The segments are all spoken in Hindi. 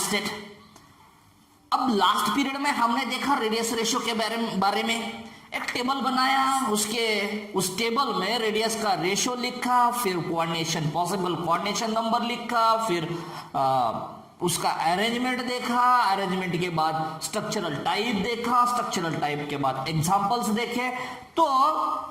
स्टेट। अब लास्ट पीरियड में हमने देखा रेडियस रेशियो के बारे में, एक टेबल बनाया, उस टेबल में रेडियस का रेशियो लिखा, फिर कोऑर्डिनेशन पॉसिबल कोऑर्डिनेशन नंबर लिखा, फिर उसका अरेंजमेंट देखा, अरेंजमेंट के बाद स्ट्रक्चरल टाइप देखा, स्ट्रक्चरल टाइप के बाद एग्जांपल्स देखे। तो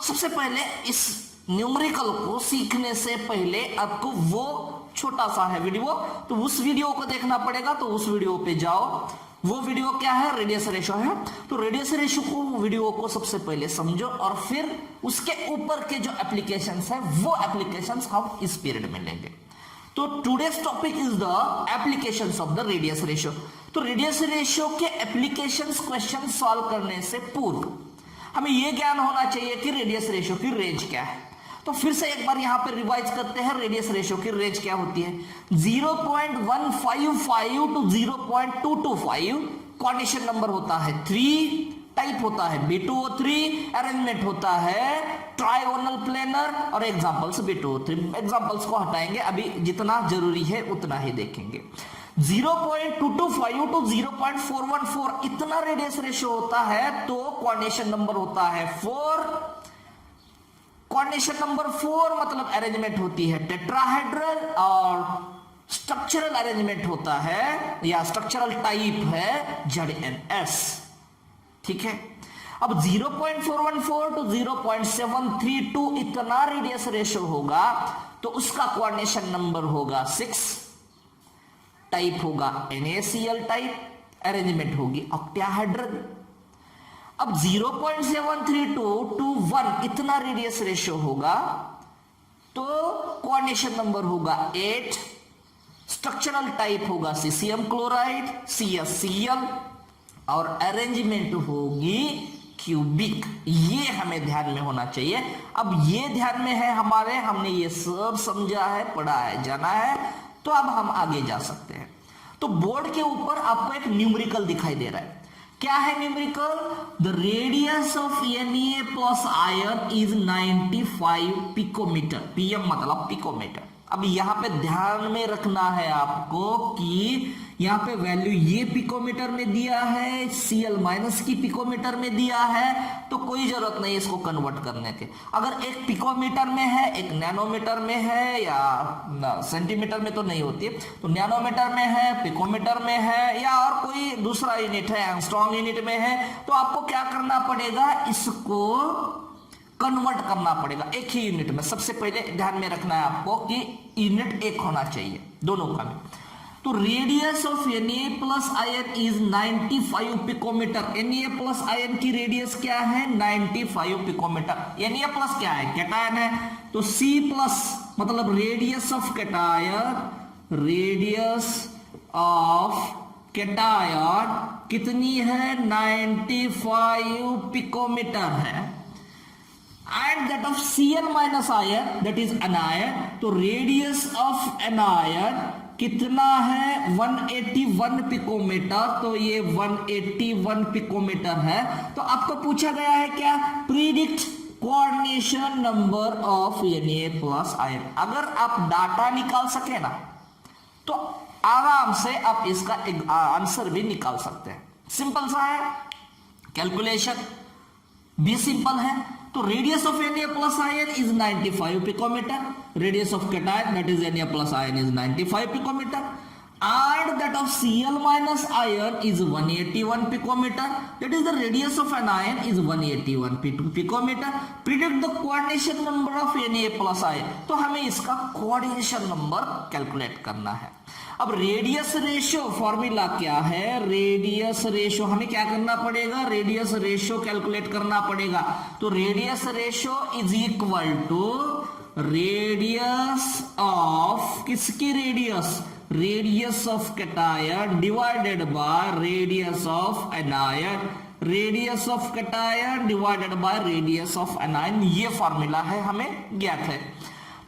सबसे पहले इस न्यूमेरिकल को सीखने से पहले आपको वो छोटा सा है वीडियो, तो उस वीडियो को देखना पड़ेगा। तो उस वीडियो पे जाओ, वो वीडियो क्या है, रेडियस रेशियो है। तो रेडियस रेशियो को वीडियो को सबसे पहले समझो और फिर उसके ऊपर के जो एप्लीकेशंस है वो एप्लीकेशंस हम इस पीरियड में लेंगे। तो today's topic is the applications of the radius ratio. तो रेडियस रेशियो के एप्लीकेशंस क्वेश्चन सॉल्व करने से पूर्व हमें यह ज्ञान होना चाहिए कि रेडियस रेशियो की रेंज क्या है। तो फिर से एक बार यहां पर रिवाइज करते हैं, रेडियस रेशियो की रेंज क्या होती है, 0.155 टू 0.225 कोऑर्डिनेशन नंबर होता है, 3 टाइप होता है B2O3, अरेंजमेंट होता है ट्राइगोनल प्लेनर और एग्जांपल्स B2O3। एग्जांपल्स को हटाएंगे, अभी जितना जरूरी है उतना ही देखेंगे। 0.225 टू 0.414 इतना रेडियस रेशियो होता है, तो कोऑर्डिनेशन नंबर होता है 4। कोऑर्डिनेशन नंबर 4 मतलब अरेंजमेंट होती है टेट्राहेड्रल और स्ट्रक्चरल अरेंजमेंट होता है या स्ट्रक्चरल टाइप है ZNS। ठीक है, अब 0.414 टू 0.732 इतना रेडियस रेशियो होगा, तो उसका कोऑर्डिनेशन नंबर होगा 6, टाइप होगा NaCl टाइप, अरेंजमेंट होगी ऑक्टाहेड्रल। अब 0.732 टू 1 इतना रेडियस रेशियो होगा, तो कोऑर्डिनेशन नंबर होगा 8, स्ट्रक्चरल टाइप होगा सीसीएम क्लोराइड CaCl और अरेंजमेंट होगी क्यूबिक। ये हमें ध्यान में होना चाहिए। अब ये ध्यान में है हमारे, हमने ये सब समझा है, पढ़ा है, जाना है, तो अब हम आगे जा सकते हैं। तो बोर्ड के ऊपर आपको एक न्यूमेरिकल दिखाई दे रहा है, क्या है numerical, the radius of Na plus ion is 95 picometre, PM मतलब पिकोमीटर। अब यहां पे ध्यान में रखना है आपको कि यहां पे वैल्यू ये पिकोमीटर में दिया है, Cl माइनस की पिकोमीटर में दिया है, तो कोई जरूरत नहीं इसको कन्वर्ट करने के। अगर एक पिकोमीटर में है, एक नैनोमीटर में है, या सेंटीमीटर में तो नहीं होती है, तो नैनोमीटर में है, पिकोमीटर में है, या और कोई दूसरा यूनिट है, एंगस्ट्रॉम यूनिट में है, तो आपको क्या करना पड़ेगा, इसको कन्वर्ट करना पड़ेगा एक ही यूनिट में। सबसे पहले ध्यान में रखना है आपको कि यूनिट एक होना चाहिए दोनों का में। तो radius of Na plus ion is 95 picometre. Na plus ion की रेडियस क्या है, 95 पिकोमीटर। Na प्लस क्या है, कैटायन है, तो C प्लस मतलब radius of cation, radius of cation कितनी है, 95 पिकोमीटर है। And that of Cl minus ion, that is anion, तो रेडियस ऑफ एनायन कितना है, 181 पिकोमीटर, तो ये 181 पिकोमीटर है। तो आपको पूछा गया है क्या, predict coordination number of Na plus ion. अगर आप डाटा निकाल सके ना, तो आराम से आप इसका एक आंसर भी निकाल सकते हैं। सिंपल सा है कैलकुलेशन, भी सिंपल है। तो radius of Na plus ion is 95 picometre, radius of cation that is Na plus ion is 95 picometre, and that of Cl minus ion is 181 picometer, that is the radius of an ion is 181 picometer. Predict the coordination number of Na plus ion, तो हमें इसका कोऑर्डिनेशन नंबर कैलकुलेट करना है। अब रेडियस रेशियो फॉर्मूला क्या है, रेडियस रेशियो हमें क्या करना पड़ेगा, रेडियस रेशियो कैलकुलेट करना पड़ेगा। तो radius ratio is equal to radius of, किसकी radius, radius of cation divided by radius of anion, radius of cation divided by radius of anion. ये फॉर्मूला है, हमें ज्ञात है।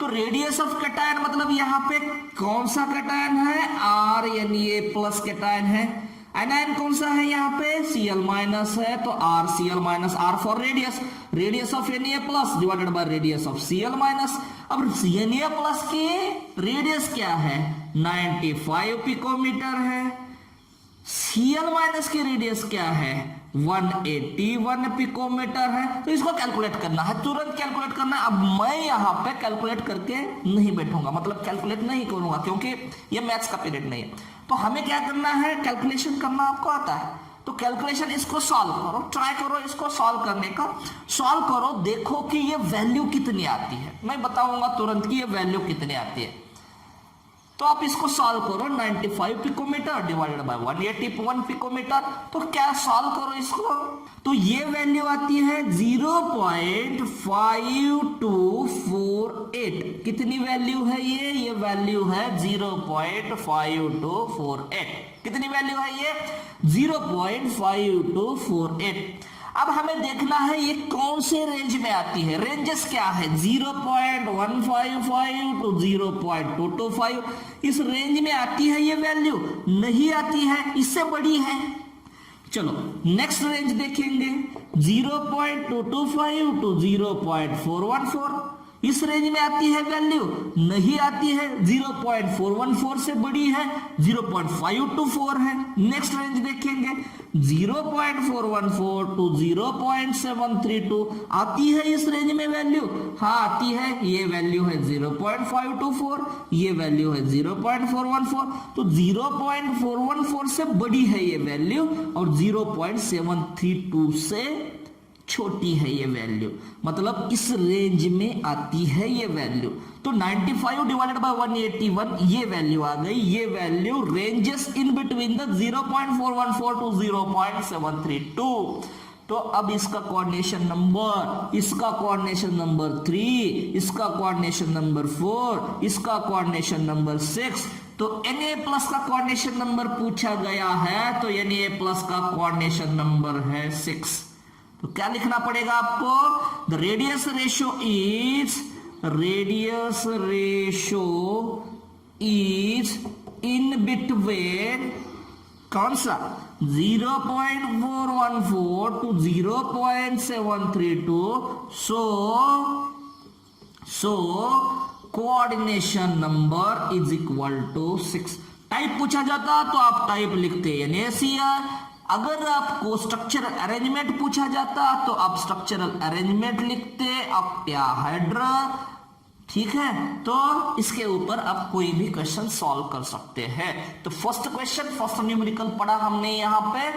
तो रेडियस ऑफ कैटायन मतलब यहां पे कौन सा कैटायन है, Na प्लस कैटायन है। एनायन कौन सा है, यहाँ पे Cl माइनस है, तो RCl minus, R for radius, radius of Na plus divided by radius of Cl minus. अब Na प्लस की रेडियस क्या है, 95 पिकोमीटर है, Cl माइनस की रेडियस क्या है 181 पिकोमीटर है। तो इसको कैलकुलेट करना है, तुरंत कैलकुलेट करना है। अब मैं यहां पे कैलकुलेट करके नहीं बैठूंगा, मतलब कैलकुलेट नहीं करूंगा क्योंकि ये मैथ्स का पीरियड नहीं है। तो हमें क्या करना है, कैलकुलेशन करना आपको आता है तो कैलकुलेशन इसको सॉल्व करो, ट्राई करो इसको सॉल्व करने का। सॉल्व करो, देखो कि ये वैल्यू कितनी आती है, मैं बताऊंगा तुरंत कि ये वैल्यू कितनी आती है। तो आप इसको सॉल्व करो, 95 पिकोमीटर डिवाइडेड बाय 181 पिकोमीटर। तो क्या सॉल्व करो इसको, तो ये वैल्यू आती है 0.5248। कितनी वैल्यू है ये वैल्यू है 0.5248। कितनी वैल्यू है ये 0.5248। अब हमें देखना है ये कौन से रेंज में आती है। रेंजेस क्या है 0.155 टू 0.225। इस रेंज में आती है ये वैल्यू, नहीं आती है, इससे बड़ी है। चलो नेक्स्ट रेंज देखेंगे 0.225 टू 0.414। इस रेंज में आती है वैल्यू, नहीं आती है, 0.414 से बड़ी है, 0.524 है। नेक्स्ट रेंज देखेंगे 0.414 टू 0.732। आती है इस रेंज में वैल्यू, हाँ आती है, ये वैल्यू है 0.524, ये वैल्यू है 0.414। तो 0.414 से बड़ी है ये वैल्यू और 0.732 से छोटी है ये वैल्यू, मतलब इस रेंज में आती है ये वैल्यू। तो 95 डिवाइडेड बाय 181 ये वैल्यू आ गई। ये value ranges in between the 0.414 to 0.732। तो अब इसका कोऑर्डिनेशन नंबर, इसका कोऑर्डिनेशन नंबर 3, इसका कोऑर्डिनेशन नंबर 4, इसका कोऑर्डिनेशन नंबर 6। तो Na प्लस का कोऑर्डिनेशन नंबर पूछा गया है, तो Na प्लस का कोऑर्डिनेशन नंबर है 6। तो क्या लिखना पड़ेगा आपको, the radius ratio is in between कौन सा 0.414 to 0.732। So coordination number is equal to 6। Type पूछा जाता तो आप टाइप लिखते NaCl। अगर आपको स्ट्रक्चरल अरेंजमेंट पूछा जाता तो आप स्ट्रक्चरल अरेंजमेंट लिखते ऑक्टाहेड्रल। ठीक है, तो इसके ऊपर आप कोई भी क्वेश्चन सॉल्व कर सकते हैं। तो फर्स्ट क्वेश्चन, फर्स्ट न्यूमेरिकल पढ़ा हमने, यहाँ पे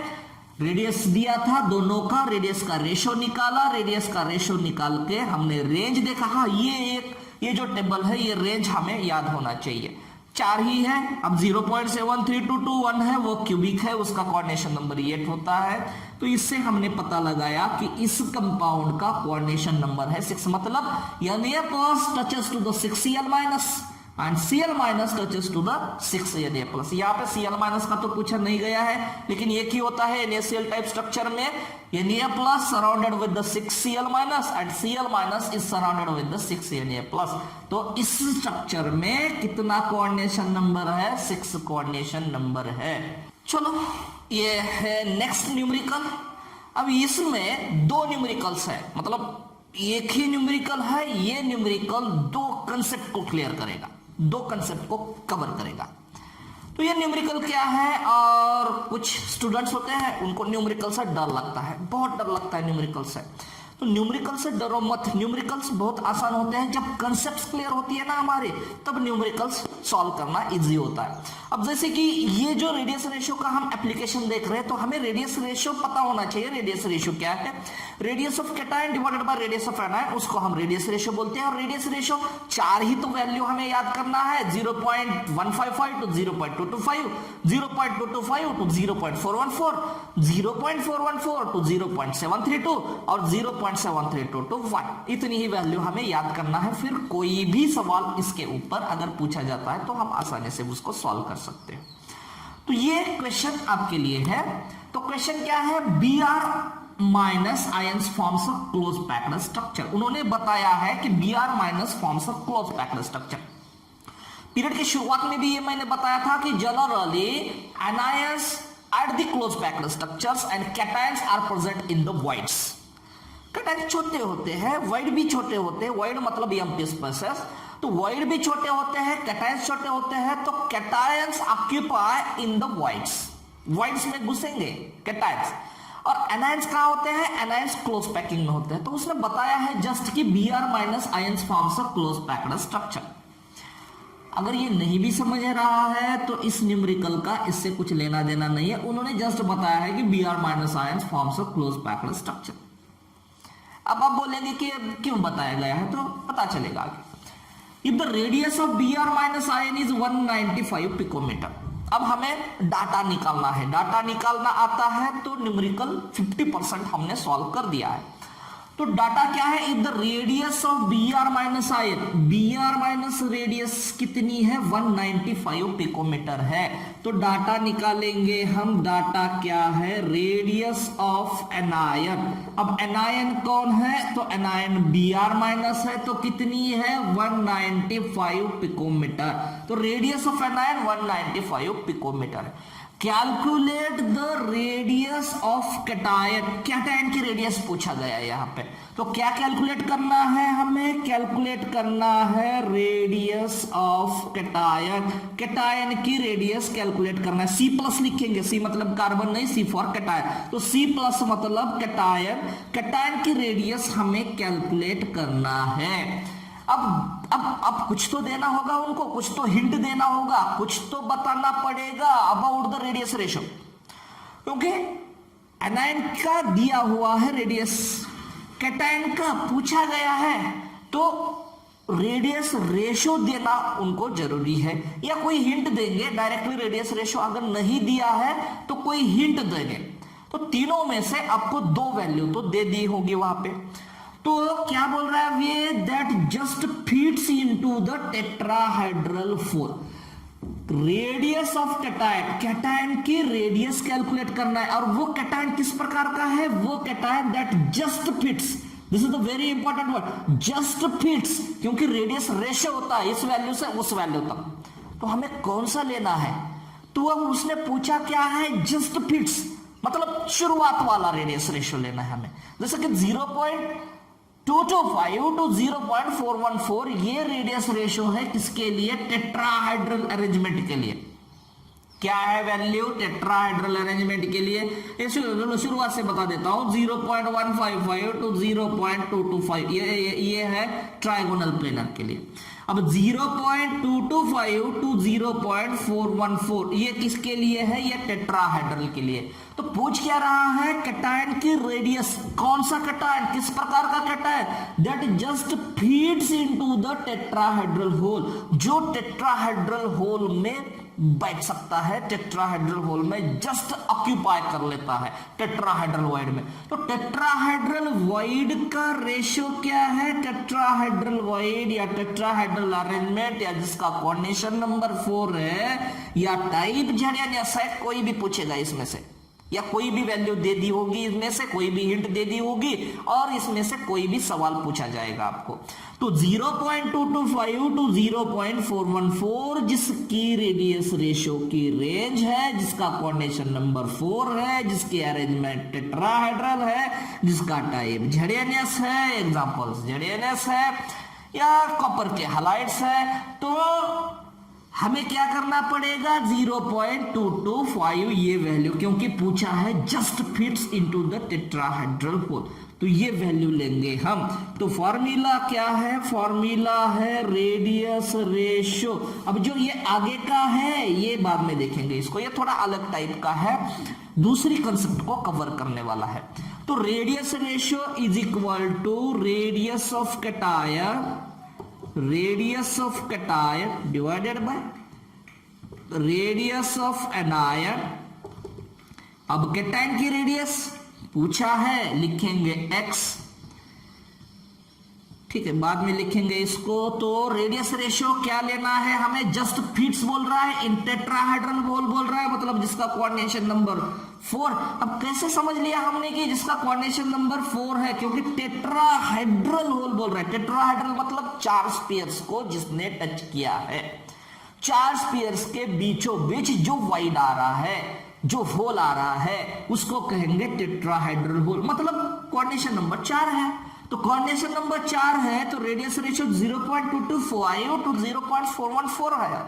रेडियस दिया था दोनों का, रेडियस का रेशो निकाला, रेडियस का रेशो निकाल के हमने रेंज देखा। हाँ ये जो टेबल है ये रेंज हमें याद होना चाहिए, 4 ही है। अब 0.73221 है वो क्यूबिक है, उसका कोऑर्डिनेशन नंबर 8 होता है। तो इससे हमने पता लगाया कि इस कंपाउंड का कोऑर्डिनेशन नंबर है 6, मतलब Na plus touches to the 6Cl minus and Cl minus touches to the 6 Na plus. यहाँ पे Cl माइनस का तो पूछा नहीं गया है, लेकिन एक ही होता है NaCl टाइप स्ट्रक्चर में, Na plus surrounded with the 6Cl minus and Cl minus is surrounded with the 6 Na plus. तो इस स्ट्रक्चर में कितना कोऑर्डिनेशन नंबर है 6 कोऑर्डिनेशन नंबर है। चलो ये है नेक्स्ट न्यूमेरिकल। अब इसमें 2 न्यूमेरिकल्स है, मतलब एक ही न्यूमेरिकल है। ये न्यूमेरिकल 2 कंसेप्ट को क्लियर करेगा, 2 कंसेप्ट को कवर करेगा। तो ये न्यूमेरिकल क्या है, और कुछ स्टूडेंट्स होते हैं उनको न्यूमेरिकल से डर लगता है, बहुत डर लगता है न्यूमेरिकल से। तो न्यूमेरिकल से डरो मत, न्यूमेरिकल्स बहुत आसान होते हैं। जब कंसेप्ट्स क्लियर होती है ना हमारे, तब न्यूमेरिकल्स सॉल्व करना इजी होता है। अब जैसे कि ये जो रेडियस रेशियो का हम एप्लीकेशन देख रहे हैं, तो हमें रेडियस रेशियो पता होना चाहिए। रेडियस रेशियो क्या है, radius of cation divided by radius of anion, उसको हम रेडियस रेशियो बोलते हैं। और रेडियस रेशियो 4 ही तो वैल्यू हमें याद करना है, 0.155 टू 0.225, 0.225 टू 0.414, 0.414 टू 0.732 और 0.732 टू 1। इतनी ही वैल्यू हमें याद करना है। फिर कोई भी सवाल इसके ऊपर अगर पूछा जाता है तो हम आसानी से उसको सॉल्व कर सकते हैं। तो ये क्वेश्चन आपके लिए है। तो क्वेश्चन क्या है, Br minus ions forms a close packed structure. उन्होंने बताया है कि Br minus forms a close packed structure. Period की शुरुआत में भी ये मैंने बताया था कि generally anions at the close packed structures and cations are present in the voids. Cations छोटे होते हैं, वॉइड भी छोटे होते हैं। वॉइड मतलब एम्प्टी स्पेसेस, तो वॉइड भी छोटे होते हैं, कैटायंस छोटे होते हैं। तो cations occupy in the voids, voids में घुसेंगे कैटायंस। और एनायंस कहां होते हैं? एनायंस क्लोज पैकिंग में होते हैं। तो उसने बताया है जस्ट कि Br minus ions forms a close packed structure. अगर ये नहीं भी समझ रहा है तो इस न्यूमेरिकल का इससे कुछ लेना देना नहीं है, उन्होंने जस्ट बताया है कि Br minus ions forms a close packed structure. अब आप बोलेंगे कि क्यों बताया गया है, तो पता चलेगा आगे। If the radius of Br minus ion is 195 picometre. अब हमें डाटा निकालना है, डाटा निकालना आता है तो न्यूमेरिकल 50% हमने सॉल्व कर दिया है। तो डाटा क्या है? If the radius of Br minus ion, Br minus radius कितनी है? 195 पिकोमीटर है। तो डाटा निकालेंगे हम, डाटा क्या है? Radius of anion. अब एनायन कौन है? तो एनायन Br माइनस है, तो कितनी है? 195 पिकोमीटर। तो radius of anion 195 picometre. Calculate the radius of cation. Cation की रेडियस पूछा गया है यहाँ पे, तो क्या कैलकुलेट करना है हमें? कैलकुलेट करना है रेडियस ऑफ कैटायन। कैटायन की रेडियस कैलकुलेट करना है। C प्लस लिखेंगे, C मतलब कार्बन नहीं, C फॉर कैटायन, तो C प्लस मतलब कैटायन। कैटायन की रेडियस हमें कैलकुलेट करना है। अब कुछ तो देना होगा उनको, कुछ तो हिंट देना होगा, कुछ तो बताना पड़ेगा अबाउट द रेडियस रेशो, क्योंकि एनायन का दिया हुआ है रेडियस, कैटायन का पूछा गया है, तो रेडियस रेशो देना उनको जरूरी है, या कोई हिंट देंगे। डायरेक्टली रेडियस रेशो अगर नहीं दिया है तो कोई हिंट देंगे। तो तीनों में से आपको दो वैल्यू तो दे दी होगी वहां पे। तो क्या बोल रहा है ये? That just fits into the tetrahedral four. Radius of cation, cation की रेडियस कैलकुलेट करना है। और वो कैटायन किस प्रकार का है? वो cation that just fits, this is the very important word, just fits, क्योंकि रेडियस रेशो होता है इस वैल्यू से उस वैल्यू तक। तो हमें कौन सा लेना है? तो अब उसने पूछा क्या है? जस्ट फिट्स, मतलब शुरुआत वाला रेडियस रेशो लेना है हमें। जैसे कि 0.225 टू 0.414 ये रेडियस रेशो है किसके लिए? टेट्राहाइड्रल अरेंजमेंट के लिए। क्या है वैल्यू टेट्राहाइड्रल अरेंजमेंट के लिए? शुरुआत से बता देता हूं, 0.155 टू 0.225 ये है ट्राइगोनल प्लेनर के लिए। अब 0.225 टू 0.414 ये किसके लिए है? ये टेट्राहाइड्रल के लिए। तो पूछ क्या रहा है? कैटायन की रेडियस। कौन सा कैटायन? किस प्रकार का cation? That just fits into the tetrahedral hole, जो टेट्राहाइड्रल होल में बैठ सकता है, टेट्राहाइड्रल होल में जस्ट ऑक्यूपाई कर लेता है टेट्राहाइड्रल वॉइड में। तो टेट्राहाइड्रल वॉइड का रेशियो क्या है? टेट्राहाइड्रल वॉइड या टेट्राहाइड्रल अरेंजमेंट या जिसका कोऑर्डिनेशन नंबर 4 है या टाइप Z है, कोई भी पूछेगा इसमें से, या कोई भी वैल्यू दे दी होगी इसमें से, कोई भी हिंट दे दी होगी और इसमें से कोई भी सवाल पूछा जाएगा आपको। तो 0.225 टू 0.414 जिसकी रेडियस रेशो की रेंज है, जिसका कोऑर्डिनेशन नंबर 4 है, जिसकी अरेंजमेंट टेट्राहेड्रल है, जिसका टाइप ZnS है, एग्जांपल्स ZnS है या कॉपर के हैलाइड्स है, तो हमें क्या करना पड़ेगा? 0.225 ये वैल्यू, क्योंकि पूछा है just fits into the tetrahedral hole, तो ये वैल्यू लेंगे हम। तो फॉर्मूला क्या है? फॉर्मूला है रेडियस रेशो। अब जो ये आगे का है ये बाद में देखेंगे इसको, ये थोड़ा अलग टाइप का है, दूसरी कंसेप्ट को कवर करने वाला है। तो radius ratio is equal to radius of cation, radius of cation divided by radius of anion. अब कैटायन की रेडियस पूछा है, लिखेंगे x, ठीक है, बाद में लिखेंगे इसको। तो रेडियस रेशियो क्या लेना है हमें? जस्ट फिट्स बोल रहा है, इन टेट्राहाइड्रल होल बोल रहा है, मतलब जिसका कोऑर्डिनेशन नंबर 4। अब कैसे समझ लिया हमने कि जिसका कोऑर्डिनेशन नंबर 4 है? क्योंकि टेट्राहाइड्रल होल बोल रहा है। टेट्राहाइड्रल मतलब 4 स्फीयर्स को जिसने टच किया है, 4 स्फीयर्स के बीचों बीच जो वाइड आ रहा है, जो होल आ रहा है, उसको कहेंगे टेट्राहाइड्रल होल, मतलब कोऑर्डिनेशन नंबर 4 है। तो कोऑर्डिनेशन नंबर 4 है तो रेडियस रेशियो 0.225 टू 0.414 है।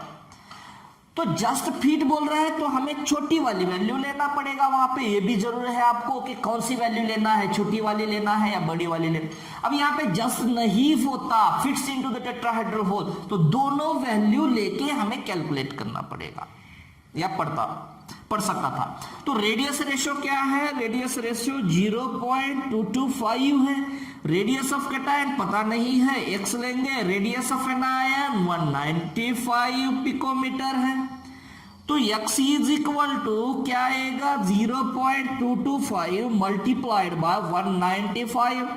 तो जस्ट फीट बोल रहा है तो हमें छोटी वाली वैल्यू लेना पड़ेगा वहां पे। ये भी जरूर है आपको कि कौन सी वैल्यू लेना है, छोटी वाली लेना है या बड़ी वाली लेना। अब यहाँ पे जस्ट नहीं होता fits into the tetrahedral hole, तो दोनों वैल्यू लेके हमें कैलकुलेट करना पड़ेगा या पढ़ सकता था। तो रेडियस रेशियो क्या है, रेडियस रेशियो 0.225 है। रेडियस ऑफ कैटायन पता नहीं है, x लेंगे। रेडियस ऑफ एनायन 195 पिकोमीटर है। तो x इज इक्वल टू क्या आएगा, 0.225 मल्टीप्लाइड बाय 195।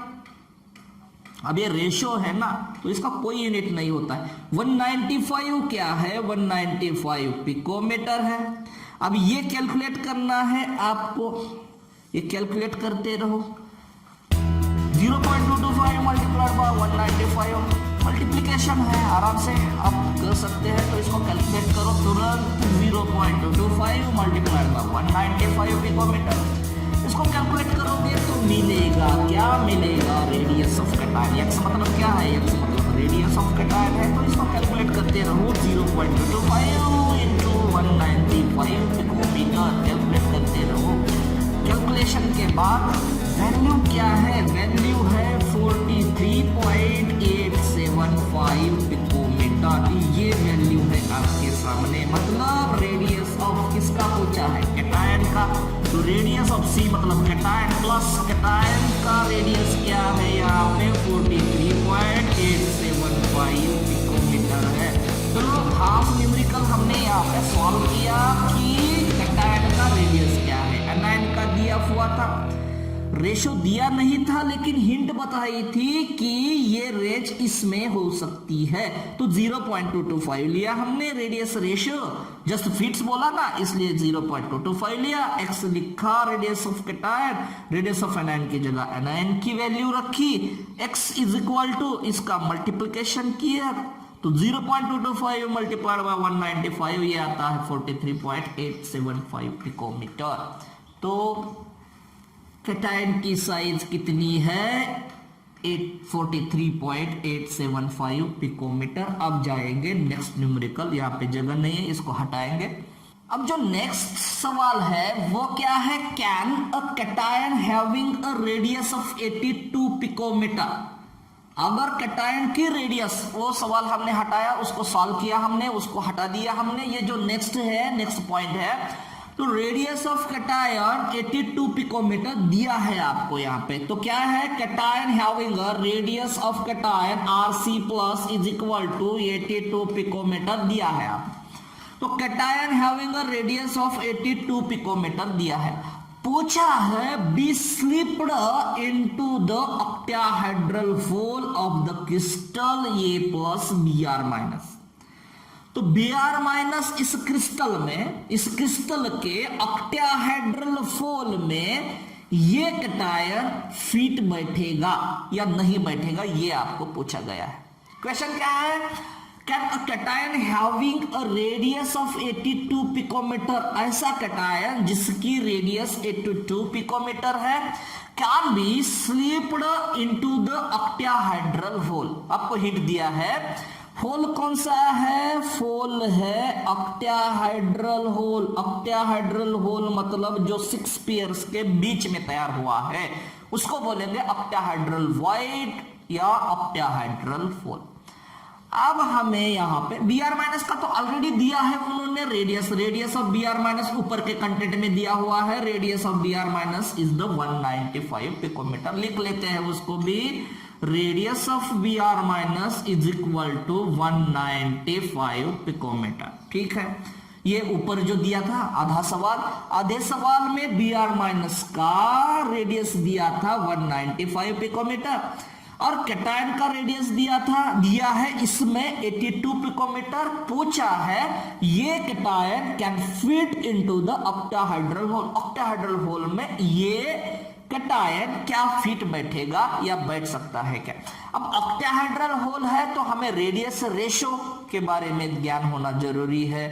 अब ये रेशियो है ना, तो इसका कोई यूनिट नहीं होता है। 195 क्या है, 195 पिकोमीटर है। अब ये कैलकुलेट करना है आपको, ये कैलकुलेट करते रहो। 0.225 मल्टीप्लाइड बाय 195 मल्टीप्लीकेशन है, आराम से आप कर सकते हैं। तो इसको कैलकुलेट करो तुरंत। 0.225 मल्टीप्लाइड बाय 195 पिकोमीटर, इसको कैलकुलेट करोगे तो मिलेगा क्या, मिलेगा रेडियस ऑफ कैटायन। एक्स मतलब क्या है, एक्स मतलब रेडियस ऑफ कैटायन है। तो इसको कैलकुलेट करते रहो। 0.225 इंटू 195 पिकोमीटर कैलकुलेट करते रहो। कैलकुलेशन के बाद वैल्यू क्या है, वैल्यू है 43.875 पिकोमीटर। ये वैल्यू है आपके सामने, मतलब रेडियस ऑफ किसका पूछा है, कैटायन का। तो रेडियस ऑफ सी मतलब कैटायन प्लस कैटायन का रेडियस क्या है यहाँ पे 43.875 पिकोमीटर है। तो हाफ न्यूमेरिकल हमने यहाँ पे सॉल्व किया कि कैटायन का रेडियस क्या है। एनायन का दिया हुआ था, रेशो दिया नहीं था, लेकिन हिंट बताई थी कि ये रेंज इसमें हो सकती है। तो 0.225 लिया हमने रेडियस रेशियो, जस्ट फिट्स बोला ना इसलिए 0.225 लिया। एक्स लिखा radius of cation, radius of anion की जगह एनायन की वैल्यू रखी। एक्स इज इक्वल टू इसका मल्टीप्लिकेशन किया, तो 0.225 मल्टीप्लाइड बाय 195 ये आता है 43.875 पिकोमीटर। तो कैटायन की साइज कितनी है, 43.875 पिकोमीटर। अब जाएंगे नेक्स्ट न्यूमेरिकल, यहाँ पे जगह नहीं है, इसको हटाएंगे। अब जो नेक्स्ट सवाल है वो क्या है, can a cation having a radius of 82 picometre. अगर कैटायन की रेडियस, वो सवाल हमने हटाया, उसको सॉल्व किया हमने, उसको हटा दिया हमने। ये जो नेक्स्ट है, नेक्स्ट पॉइंट है, तो रेडियस ऑफ कैटायन 82 पिकोमीटर दिया है आपको यहाँ पे। तो क्या है, cation having a radius of cation RC plus is equal to 82 picometre दिया है आप। तो cation having a radius of 82 picometre दिया है। पूछा है be slipped into the octahedral hole of the crystal A plus Br minus. तो Br माइनस इस क्रिस्टल में, इस क्रिस्टल के ऑक्टाहेड्रल होल में ये कैटायन फिट बैठेगा या नहीं बैठेगा, ये आपको पूछा गया है। क्वेश्चन क्या है, can a cation having a radius of 82 picometre, ऐसा कैटायन जिसकी रेडियस 82 पिकोमीटर है, can be slipped into the octahedral hole. आपको हिंट दिया है, होल कौन सा है, होल है ऑक्टाहेड्रल होल। ऑक्टाहेड्रल होल मतलब जो 6 पेयर्स के बीच में तैयार हुआ है उसको बोलेंगे ऑक्टाहेड्रल वॉइड या ऑक्टाहेड्रल होल। अब हमें यहाँ पे Br माइनस का तो ऑलरेडी दिया है उन्होंने, रेडियस ऑफ Br माइनस ऊपर के कंटेंट में दिया हुआ है। Radius of Br minus is the 195 picometre, लिख लेते हैं उसको भी। Radius of Br minus is equal to 195 picometre. ठीक है, ये ऊपर जो दिया था आधा सवाल, आधे सवाल में Br माइनस का रेडियस दिया था 195 पिकोमीटर और कैटायन का रेडियस दिया है इसमें 82 पिकोमीटर। पूछा है ये cation can fit into the octahedral hole, octahedral hole में ये कैटायन क्या फिट बैठेगा या बैठ सकता है क्या। अब ऑक्टाहेड्रल होल है तो हमें रेडियस रेशो के बारे में ज्ञान होना जरूरी है।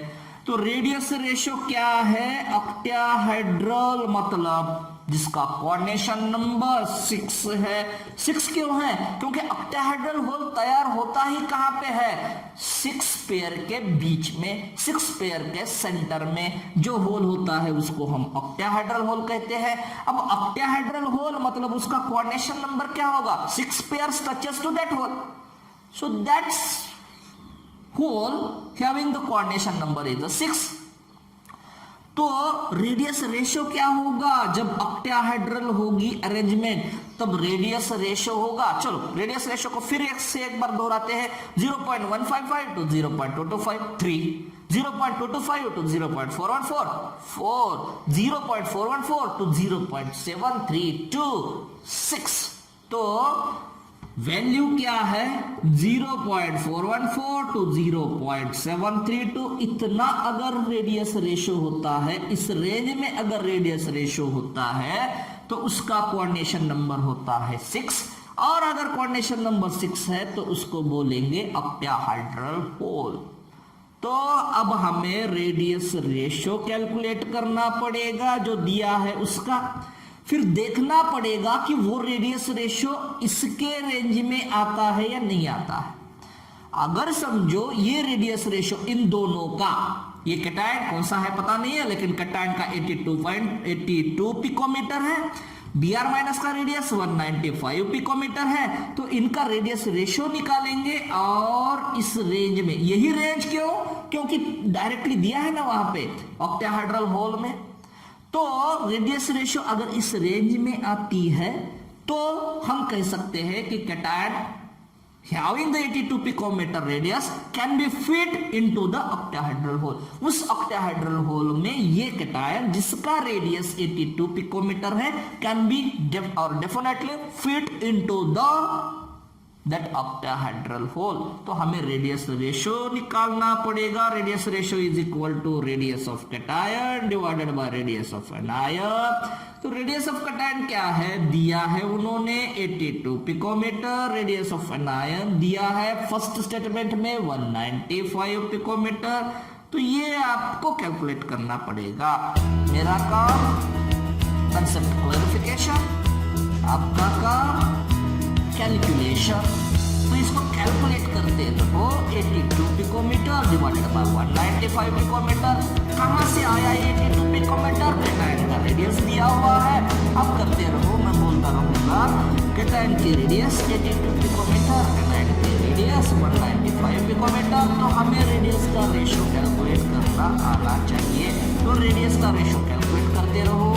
तो रेडियस रेशो क्या है, ऑक्टाहेड्रल मतलब जिसका कोऑर्डिनेशन नंबर 6 है। 6 क्यों है? क्योंकि ऑक्टाहेड्रल होल तैयार होता ही कहां पे है? 6 पेयर के बीच में, 6 पेयर के सेंटर में जो होल होता है उसको हम ऑक्टाहेड्रल होल कहते हैं। अब ऑक्टाहेड्रल होल मतलब उसका कोऑर्डिनेशन नंबर क्या होगा? 6 pair touches to that hole, so that's hole having the coordination number is 6। तो रेडियस रेशियो क्या होगा? जब ऑक्टाहेड्रल होगी अरेंजमेंट तब रेडियस रेशियो होगा। चलो रेडियस रेशियो को फिर एक बार दोहराते हैं। 0.155 टू 0.225 3, 0.225 टू 0.414 4, 0.414 टू 0.732 6। तो वैल्यू क्या है? 0.414 टू 0.732। इतना अगर रेडियस रेशियो होता है, इस रेंज में अगर रेडियस रेशियो होता है तो उसका कोऑर्डिनेशन नंबर होता है 6। और अगर कोऑर्डिनेशन नंबर 6 है तो उसको बोलेंगे ऑक्टाहेड्रल होल। तो अब हमें रेडियस रेशियो कैलकुलेट करना पड़ेगा जो दिया है उसका। फिर देखना पड़ेगा कि वो रेडियस रेशियो इसके रेंज में आता है या नहीं आता है। अगर समझो ये रेडियस रेशियो इन दोनों का, ये कैटायन कौन सा है पता नहीं है, लेकिन कैटायन का 82.82 पिकोमीटर है, Br माइनस का रेडियस 195 पिकोमीटर है, तो इनका रेडियस रेशियो निकालेंगे। और इस रेंज में, यही रेंज क्यों? क्योंकि डायरेक्टली दिया है ना वहां पे ऑक्टाहेड्रल होल में। तो रेडियस रेशियो अगर इस रेंज में आती है तो हम कह सकते हैं कि cation having the 82 picometer radius can be fit into the octahedral hole। उस octahedral hole में ये कैटायन जिसका रेडियस 82 पिकोमीटर है can be definitely fit into the that octahedral hole। तो हमें रेडियस रेशियो निकालना पड़ेगा। Radius ratio is equal to radius of cation divided by radius of anion. तो रेडियस ऑफ कैटायन क्या है? दिया है उन्होंने 82 पिकोमीटर। रेडियस ऑफ एनायन दिया है फर्स्ट स्टेटमेंट में 195 पिकोमीटर। तो ये आपको कैलकुलेट करना पड़ेगा। मेरा काम कंसेप्ट क्लैरिफिकेशन, आपका काम कैलकुलेशन। तो इसको कैलकुलेट करते रहो। 82 पिकोमीटर डिवाइडेड बाय 195 पिकोमीटर। कहां से आया 82 पिकोमीटर? कैटायन का रेडियस दिया हुआ है। अब करते रहो, मैं बोलता रहूंगा। कैटायन की रेडियस 82 पिकोमीटर, कैटायन की रेडियस 195 पिकोमीटर। तो हमें रेडियस का रेशियो कैलकुलेट करना आना चाहिए। तो रेडियस का रेशियो कैलकुलेट करते रहो।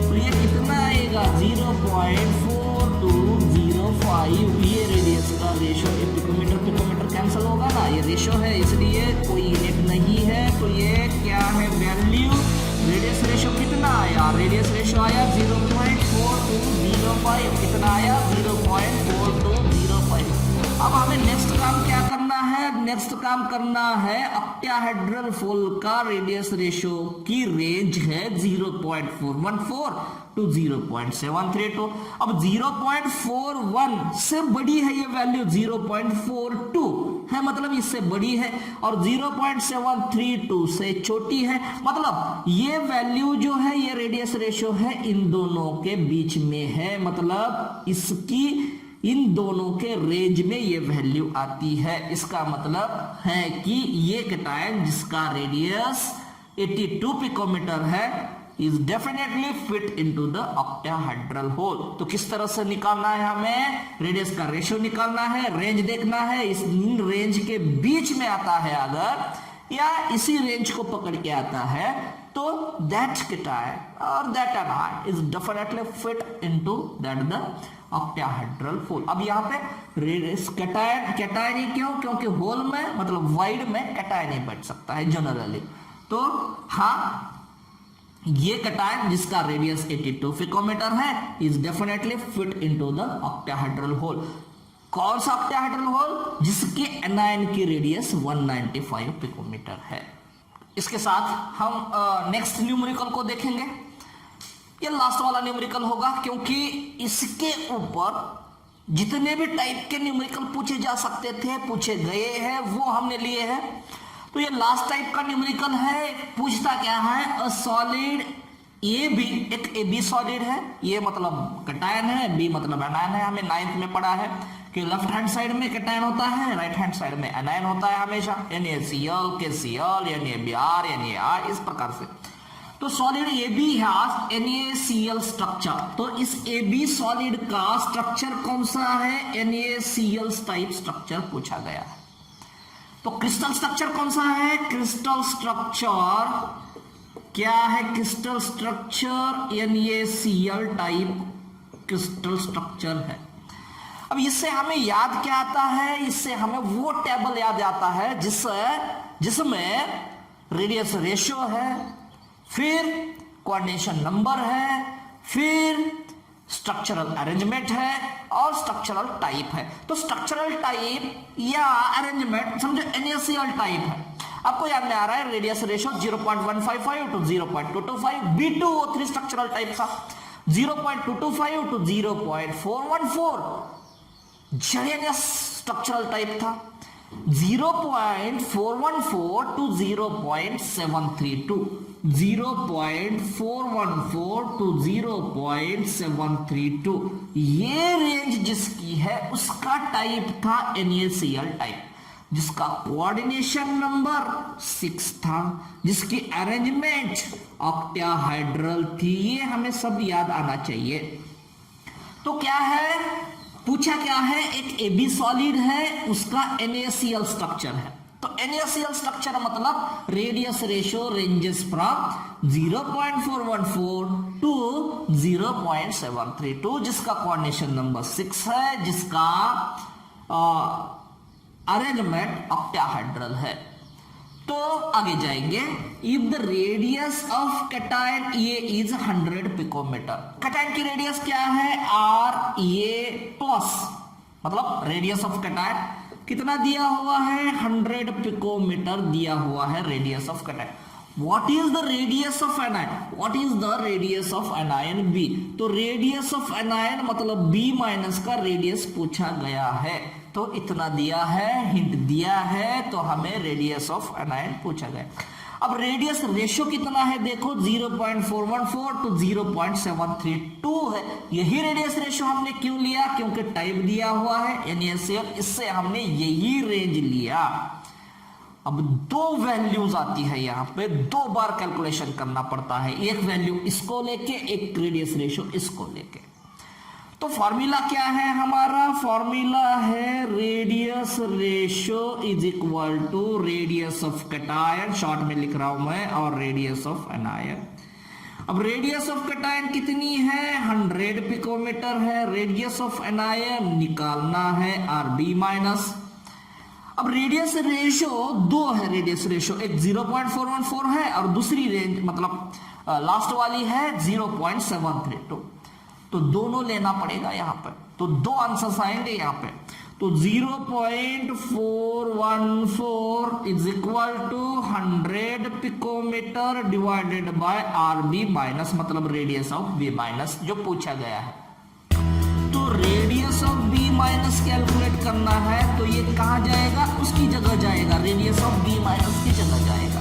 तो ये कितना आएगा? 0.4205। ये रेडियस का रेशियो, पिकोमीटर पिकोमीटर कैंसिल होगा ना, ये रेशियो है इसलिए कोई यूनिट नहीं है। तो ये क्या है वैल्यू? रेडियस रेशियो कितना आया? रेडियस रेशियो आया 0.4205। कितना आया? 0.4205। अब हमें नेक्स्ट काम क्या करना है? नेक्स्ट काम करना है ऑक्टाहेड्रल होल का रेडियस रेशियो की रेंज है 0.414 टू 0.732। अब 0.41 से बड़ी है ये वैल्यू, 0.42 है मतलब इससे बड़ी है, और 0.732 से छोटी है। मतलब ये वैल्यू जो है, ये रेडियस रेशियो है इन दोनों के बीच में है। मतलब इसकी इन दोनों के रेंज में ये वैल्यू आती है। इसका मतलब है कि ये कैटायन जिसका रेडियस 82 पिकोमीटर है is definitely fit into the octahedral hole। तो किस तरह से निकालना है? हमें रेडियस का रेशियो निकालना है, रेंज देखना है। इस रेंज के बीच में आता है अगर, या इसी रेंज को पकड़ के आता है, तो that कैटायन और that anion is definitely fit into that the octahedral hole। अब यहाँ पे कैटायन ही क्यों? क्योंकि होल में मतलब वाइड में कैटायन ही बैठ सकता है जनरली। तो हाँ, ये कैटायन जिसका रेडियस 82 पिकोमीटर है is definitely fit into the octahedral hole. कौन सा ऑक्टाहेड्रल होल? जिसके एनायन की रेडियस 195 पिकोमीटर है। इसके साथ हम नेक्स्ट न्यूमेरिकल को देखेंगे। ये लास्ट वाला न्यूमेरिकल होगा क्योंकि इसके ऊपर जितने भी टाइप के न्यूमेरिकल पूछे जा सकते थे, पूछे गए हैं, वो हमने लिए हैं। तो ये लास्ट टाइप का न्यूमेरिकल है। पूछता क्या है? अ सॉलिड ए बी एक ए बी सॉलिड है, ये मतलब कटायन है, बी मतलब एनायन है। हमें 9th में पढ़ा है कि लेफ्ट हैंड साइड में कटायन होता है, राइट हैंड साइड में एनायन होता है हमेशा, NaCl KCl NaBr NaR इस प्रकार से। तो solid AB has NaCl structure, तो इस AB सॉलिड का स्ट्रक्चर कौन सा है? NaCl टाइप स्ट्रक्चर पूछा गया है। तो क्रिस्टल स्ट्रक्चर कौन सा है? क्रिस्टल स्ट्रक्चर क्या है? Crystal structure NaCl type crystal structure है। अब इससे हमें याद क्या आता है? इससे हमें वो टेबल याद आता है जिसमें रेडियस रेशियो है, फिर कोऑर्डिनेशन नंबर है, फिर स्ट्रक्चरल अरेंजमेंट है और स्ट्रक्चरल टाइप है। तो स्ट्रक्चरल टाइप या अरेंजमेंट समझो NaCl टाइप है, आपको याद में आ रहा है radius ratio 0.155 to 0.225, B2O3 structural type था, 0.225 टू 0.414 जेडीएनएस स्ट्रक्चरल टाइप था, 0.414 टू 0.732, 0.414 टू 0.732 ये रेंज जिसकी है उसका टाइप था NaCl टाइप, जिसका कोऑर्डिनेशन नंबर 6 था, जिसकी अरेंजमेंट ऑक्टाहाइड्रल थी। ये हमें सब याद आना चाहिए। तो क्या है, पूछा क्या है? एक AB सॉलिड है, उसका NaCl स्ट्रक्चर है। तो NaCl स्ट्रक्चर मतलब radius ratio ranges from 0.414 to 0.732, जिसका कोऑर्डिनेशन नंबर 6 है, जिसका अरेंजमेंट ऑक्टाहाइड्रल है। तो आगे जाएंगे, if the radius of cation A is 100 picometre, cation की रेडियस क्या है? RA प्लस, मतलब रेडियस ऑफ कैटायन कितना दिया हुआ है? 100 पिकोमीटर दिया हुआ है radius of cation. What is the radius of anion? What is the radius of anion B? तो रेडियस ऑफ anion मतलब B माइनस का रेडियस पूछा गया है, तो इतना दिया है, हिंट दिया है, तो हमें रेडियस ऑफ anion पूछा गया। अब रेडियस रेशियो कितना है? देखो 0.414 टू 0.732 है। यही रेडियस रेशियो हमने क्यों लिया? क्योंकि टाइप दिया हुआ है NaCl, इससे हमने यही रेंज लिया। अब दो वैल्यूज आती है, यहां पे 2 बार कैलकुलेशन करना पड़ता है, एक वैल्यू इसको लेके, एक रेडियस रेशियो इसको लेके। तो फॉर्मूला क्या है हमारा? फॉर्मूला है radius ratio is equal to radius of cation, short में लिख रहा हूं मैं, और रेडियस ऑफ एनायन। अब रेडियस ऑफ कैटायन कितनी है? 100 पिकोमीटर है। रेडियस ऑफ एनायन निकालना है RB माइनस। अब रेडियस रेशियो 2 है, रेडियस रेशियो एक 0.414 है और दूसरी रेंज मतलब लास्ट वाली है 0.732, तो दोनों लेना पड़ेगा यहाँ पर। तो 2 आंसर्स आएंगे यहाँ पे। तो 0.414 is equal to 100 picometre divided by RB minus, मतलब रेडियस ऑफ B माइनस जो पूछा गया है। तो radius of B minus calculate करना है, तो ये कहां जाएगा? उसकी जगह जाएगा, रेडियस ऑफ B माइनस की जगह जाएगा।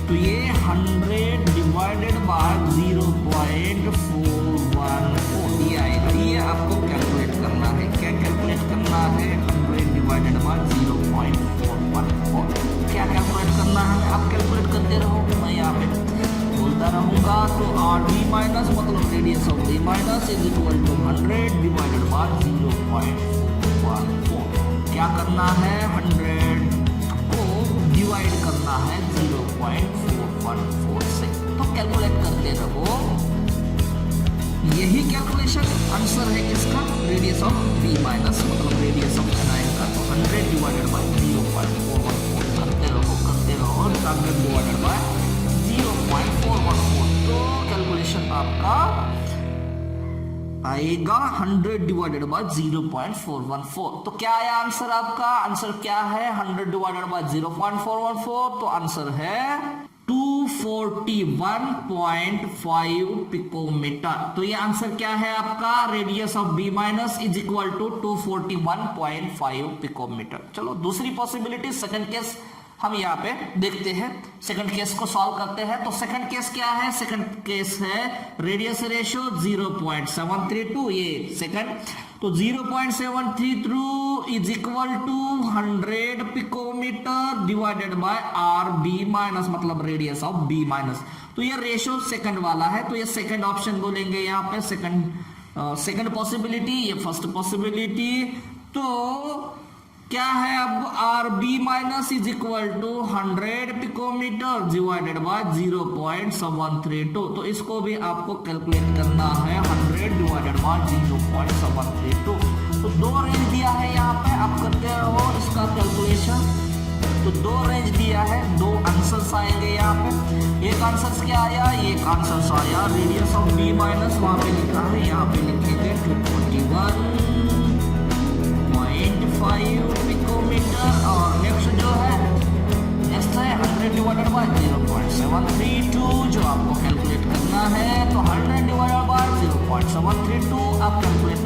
तो ये 100 डिवाइडेड बाय 0.414 ये आएगा। ये आपको कैलकुलेट करना है। क्या कैलकुलेट करना है? 100 डिवाइडेड बाय 0.414 क्या कैलकुलेट करना है? आप कैलकुलेट करते रहो, मैं यहाँ पे बोलता रहूंगा। तो RB माइनस मतलब radius of B minus is equal to 100 divided by 0.414। क्या करना है? 100 को डिवाइड करना है 0.414 से। तो कैलकुलेट करते रहो, यही कैलकुलेशन आंसर है इसका, रेडियस ऑफ B माइनस मतलब रेडियस ऑफ एनायन का। तो 100 डिवाइडेड बाय 0.414 करते रहो 100 डिवाइडेड बाय 0.414। तो कैलकुलेशन आपका आएगा 100 डिवाइडेड बाय 0.414। तो क्या आया आंसर आपका? आंसर क्या है? 100 डिवाइडेड बाय 0.414, तो आंसर है 241.5 पिकोमीटर। तो ये आंसर क्या है आपका? Radius of B minus is equal to 241.5 picometre. चलो दूसरी पॉसिबिलिटी, सेकंड केस हम यहाँ पे देखते हैं, सेकंड केस को सॉल्व करते हैं। तो सेकंड केस क्या है? सेकंड केस है रेडियस रेशियो 0.732, ये सेकंड। तो 0.732 is equal to 100 picometre divided by R B minus, मतलब रेडियस ऑफ बी माइनस। तो ये रेशियो सेकंड वाला है, तो ये सेकंड ऑप्शन बोलेंगे यहाँ पे, सेकंड पॉसिबिलिटी, ये फर्स्ट पॉसिबिलिटी। तो क्या है अब? R B minus is equal to 100 picometre divided by 0.732। तो इसको भी आपको कैलकुलेट करना है, 100 डिवाइडेड बाय 0.732। तो दो रेंज दिया है यहाँ पे, आप करते रहो इसका कैलकुलेशन। तो दो रेंज दिया है, दो आंसर्स आएंगे यहाँ पे। एक आंसर क्या आया? एक आंसर आया रेडियस ऑफ बी माइनस, वहां पे लिखा है, यहाँ पे लिखेंगे 241.5 पिकोमीटर। और नेक्स्ट जो है, नेक्स्ट है 100 डिवाइडेड बाय 0.732, जो आपको कैलकुलेट करना है। तो 100 डिवाइडेड बाय 0.732 आप कैलकुलेट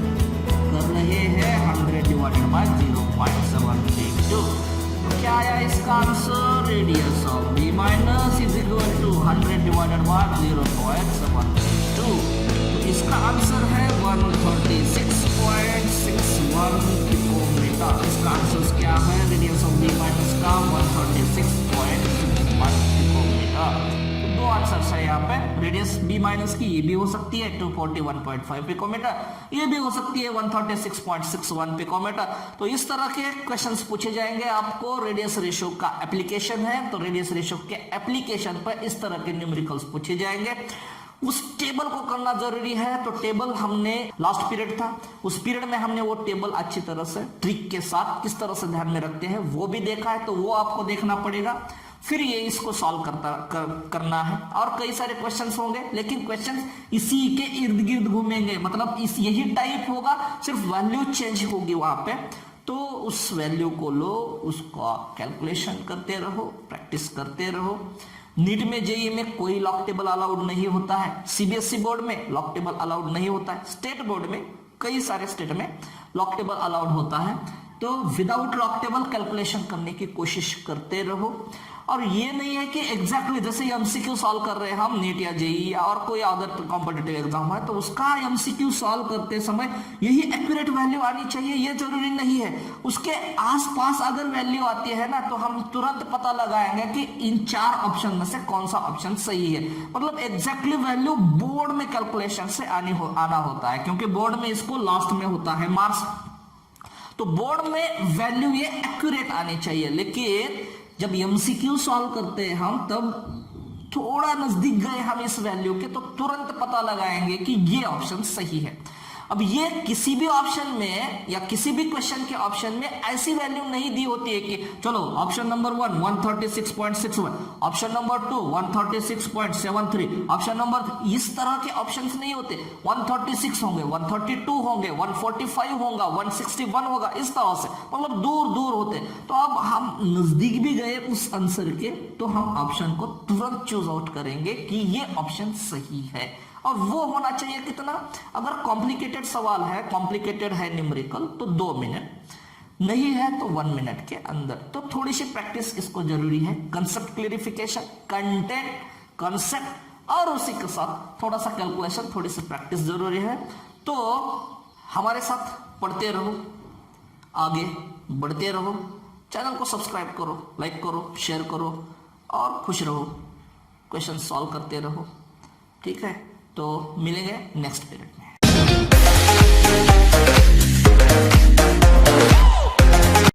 कर रहे हैं, 100 डिवाइडेड बाय 0.732। तो क्या आया इसका answer? Radius of B minus is equal to 100 divided by 0.732। तो इसका आंसर है 136.61 पिकोमीटर। इसका आंसर क्या है? रेडियस ऑफ बी माइनस का 136.61 पिकोमीटर। दो आंसर है यहाँ पे, रेडियस बी माइनस की ये भी हो सकती है 241.5 पिकोमीटर, ये भी हो सकती है 136.61 पिकोमीटर। तो इस तरह के क्वेश्चंस पूछे जाएंगे आपको। रेडियस रेशियो का एप्लीकेशन है, तो रेडियस रेशियो के एप्लीकेशन पर इस तरह के न्यूमेरिकल्स पूछे जाएंगे। उस टेबल को करना जरूरी है। तो टेबल हमने लास्ट पीरियड था, उस पीरियड में हमने वो टेबल अच्छी तरह से ट्रिक के साथ किस तरह से ध्यान में रखते हैं वो भी देखा है, तो वो आपको देखना पड़ेगा। फिर ये इसको सॉल्व करना है। और कई सारे क्वेश्चंस होंगे, लेकिन क्वेश्चंस इसी के इर्द गिर्द घूमेंगे, मतलब यही टाइप होगा, सिर्फ वैल्यू चेंज होगी वहां पे। तो उस वैल्यू को लो, उसको कैलकुलेशन करते रहो, प्रैक्टिस करते रहो। नीट में, जेईई में कोई लॉक टेबल अलाउड नहीं होता है, सीबीएसई बोर्ड में लॉक टेबल अलाउड नहीं होता है, स्टेट बोर्ड में, कई सारे स्टेट में लॉक टेबल अलाउड होता है। तो विदाउट लॉक टेबल कैलकुलेशन करने की कोशिश करते रहो। और ये नहीं है कि एग्जैक्टली जैसे एमसीक्यू सॉल्व कर रहे हैं हम नीट या जेईई और कोई अदर कॉम्पिटिटिव एग्जाम है, तो उसका एमसीक्यू सॉल्व करते समय यही एक्यूरेट वैल्यू आनी चाहिए, ये जरूरी नहीं है। उसके आसपास अगर वैल्यू आती है ना, तो हम तुरंत पता लगाएंगे कि इन चार ऑप्शन में से कौन सा ऑप्शन सही है। मतलब एग्जैक्टली वैल्यू बोर्ड में कैलकुलेशन से आना होता है, क्योंकि बोर्ड में इसको लास्ट में होता है मार्क्स। तो बोर्ड में वैल्यू ये एक्यूरेट आनी चाहिए। लेकिन जब एमसीक्यू सॉल्व करते हैं हम, तब थोड़ा नजदीक गए हम इस वैल्यू के, तो तुरंत पता लगाएंगे कि ये ऑप्शन सही है। अब ये किसी भी ऑप्शन में या किसी भी क्वेश्चन के ऑप्शन में ऐसी वैल्यू नहीं दी होती है कि चलो option number 1 136.61, option number 2 136.73, option number, इस तरह के ऑप्शंस नहीं होते। 136 होंगे, 132 होंगे, 145 होगा, 161 होगा, इस तरह से, मतलब दूर दूर होते। तो अब हम नजदीक भी गए उस आंसर के, तो हम ऑप्शन को तुरंत चूज आउट करेंगे कि ये ऑप्शन सही है। और वो होना चाहिए कितना? अगर कॉम्प्लिकेटेड सवाल है, कॉम्प्लिकेटेड है न्यूमेरिकल, तो 2 मिनट, नहीं है तो 1 मिनट के अंदर। तो थोड़ी सी प्रैक्टिस इसको जरूरी है, कंसेप्ट क्लेरिफिकेशन, कंटेंट, कंसेप्ट, और उसी के साथ थोड़ा सा कैलकुलेशन, थोड़ी सी प्रैक्टिस जरूरी है। तो हमारे साथ पढ़ते रहो, आगे बढ़ते रहो, चैनल को सब्सक्राइब करो, लाइक करो, शेयर करो और खुश रहो, क्वेश्चन सॉल्व करते रहो। ठीक है, तो मिलेंगे नेक्स्ट पीरियड।